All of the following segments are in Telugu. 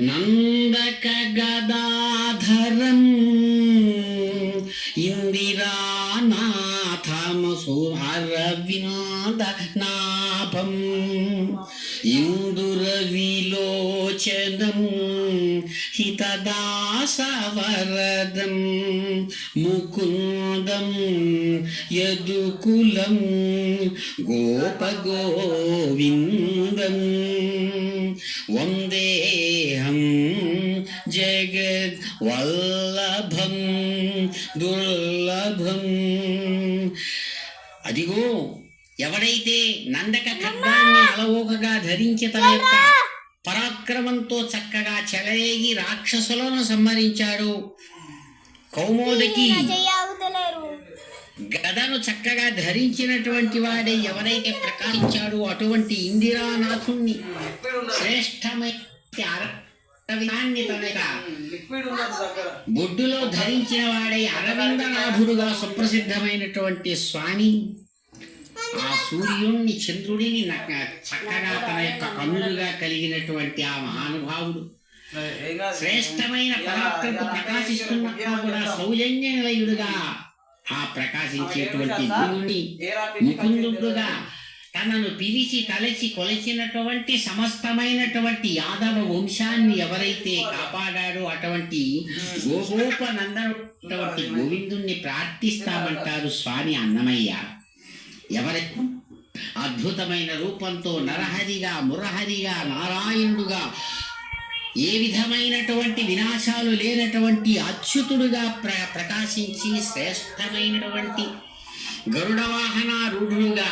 నందక గదాధరం ఇందిరానాథమసు అరవింద నాభం ఇందుర విలోచనం హితదాసవరదం ముకుందం యదుకులం గోపగోవిందం వందేహం జగద్వల్లభం దుర్లభం. అదిగో ఎవడైతే నందక ఖడ్గాన్ని అలవోకగా ధరించి తన యొక్క పరాక్రమంతో చక్కగా చెలరేగి రాక్షసులను సంహరించాడు, కౌమోదకి గదను చక్కగా ధరించినటువంటి వాడే ఎవరైతే ప్రకాశించాడో అటువంటి ఇందిరానాథుణ్ణి శ్రేష్టమైన అరవిందాన్ని తన బొడ్డులో ధరించిన వాడే అరవిందనాథుడుగా సుప్రసిద్ధమైనటువంటి స్వామి ఆ సూర్యుణ్ణి చంద్రుడిని చక్కగా తన యొక్క కన్నులుగా కలిగినటువంటి ఆ మహానుభావుడు శ్రేష్టమైన పరాక్రమకు ప్రకాశిస్తున్నప్పుడు కూడా సౌజన్యలయుడుగా ఆ ప్రకాశించేటువంటి దేవుని ముకుందుడుగా తనను పిలిచి తలచి కొలిచినటువంటి సమస్తమైనటువంటి యాదవ వంశాన్ని ఎవరైతే కాపాడాడో అటువంటి గోగోపనందనటువంటి గోవిందుణ్ణి ప్రార్థిస్తామంటారు స్వామి అన్నమయ్య. ఎవరైతే అద్భుతమైన రూపంతో నరహరిగా మురహరిగా నారాయణుడుగా ఏ విధమైనటువంటి వినాశాలు లేనటువంటి అచ్యుతుడుగా ప్రకాశించి శ్రేష్టమైనటువంటి గరుడవాహనారూఢుడుగా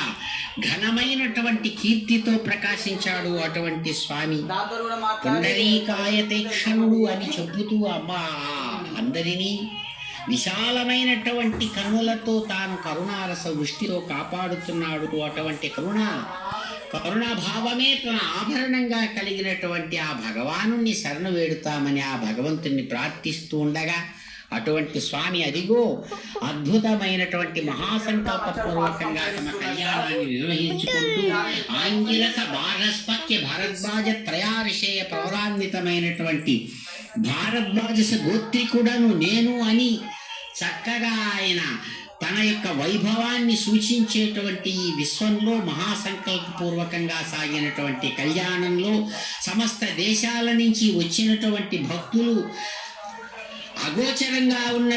ఘనమైనటువంటి కీర్తితో ప్రకాశించాడు అటువంటి స్వామి. పుండరీకాయతేక్షణుడు అని చెబుతూ అమ్మా అందరినీ విశాలమైనటువంటి కన్నులతో తాను కరుణారస వృష్టితో కాపాడుతున్నాడు. అటువంటి కరుణాభావమే తన ఆభరణంగా కలిగినటువంటి ఆ భగవానుణ్ణి శరణు వేడుతామని ఆ భగవంతుణ్ణి ప్రార్థిస్తూ ఉండగా అటువంటి స్వామి అదిగో అద్భుతమైనటువంటి మహాసంకల్పపూర్వకంగా తమ కళ్యాణాన్ని నిర్వహించుకుంటూ ఆంగిరస భారస్పత్య భారద్వాజ త్రయావిషయ పౌరాన్వితమైనటువంటి భారద్వాజస గోత్రికుడను నేను అని చక్కగా ఆయన తన యొక్క వైభవాన్ని సూచించేటువంటి ఈ విశ్వంలో మహాసంకల్పపూర్వకంగా సాగినటువంటి కళ్యాణంలో సమస్త దేశాల నుంచి వచ్చినటువంటి భక్తులు అగోచరంగా ఉన్న